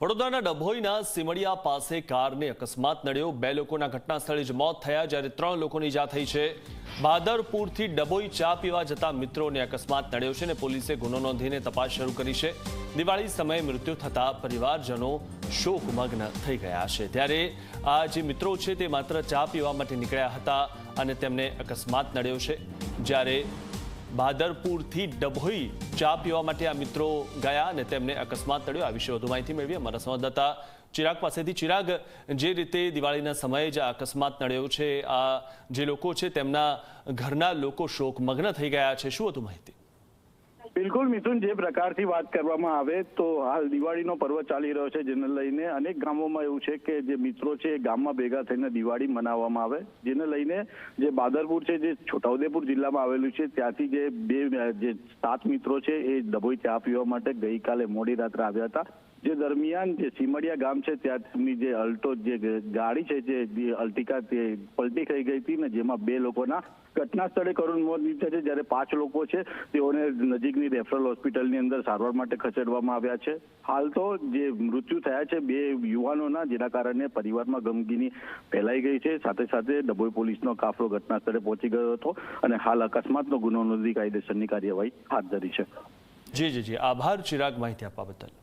વડોદરાના ડભોઈના સિમડિયા પાસે કારને અકસ્માત નડ્યો। 2 લોકોના ઘટના સ્થળે જ મોત થયા, જ્યારે 3 લોકોની ઈજા થઈ છે। બાદરપુરથી ડભોઈ ચા પીવા જતા મિત્રોને અકસ્માત નડ્યો છે અને પોલીસે ગુનો નોંધીને તપાસ શરૂ કરી છે। દિવાળી સમયે મૃત્યુ થતા પરિવારજનો શોકમગ્ન થઈ ગયા છે। ત્યારે આ જે મિત્રો છે તે માત્ર ચા પીવા માટે નીકળ્યા હતા અને તેમને અકસ્માત નડ્યો છે। જ્યારે બાદરપુરથી ડભોઈ ચા પીવા માટે આ મિત્રો ગયા અને તેમને અકસ્માત નડ્યો। આ વિશે વધુ માહિતી મેળવી અમારા સંવાદદાતા ચિરાગ પાસેથી। ચિરાગ, જે રીતે દિવાળીના સમયે જ અકસ્માત નડ્યો છે, આ જે લોકો છે તેમના ઘરના લોકો શોકમગ્ન થઈ ગયા છે, શું વધુ માહિતી? બિલકુલ મિથુન, જે પ્રકારથી વાત કરવામાં આવે તો હાલ દિવાળીનો પર્વ ચાલી રહ્યો છે, જેને લઈને અનેક ગામોમાં એવું છે કે જે મિત્રો છે એ ગામમાં ભેગા થઈને દિવાળી મનાવવામાં આવે, જેને લઈને જે બાદરપુર છે જે છોટાઉદેપુર જિલ્લામાં આવેલું છે ત્યાંથી જે 7 મિત્રો છે એ ડભોઈ ચા પીવા માટે ગઈકાલે મોડી રાત્રે આવ્યા હતા। જે દરમિયાન જે સિમડિયા ગામ છે ત્યાં તેમની જે અલ્ટો જે ગાડી છે જે અલ્ટિકા તે પલટી થઈ ગઈ હતી ને જેમાં 2 લોકોના ઘટના સ્થળે કરુણ મોત નીપજ્યા છે, જ્યારે 5 લોકો છે તેઓને નજીકની રેફરલ હોસ્પિટલની અંદર સારવાર માટે ખસેડવામાં આવ્યા છે। હાલ તો જે મૃત્યુ થયા છે 2 યુવાનોના, જેના કારણે પરિવારમાં ગમગીની ફેલાઈ ગઈ છે। સાથે સાથે ડભોઈ પોલીસનો કાફલો ઘટના સ્થળે પહોંચી ગયો હતો અને હાલ અકસ્માતનો ગુનો નોંધી કાયદેસરની કાર્યવાહી હાથ ધરી છે। જી, આભાર ચિરાગ, માહિતી આપવા બદલ।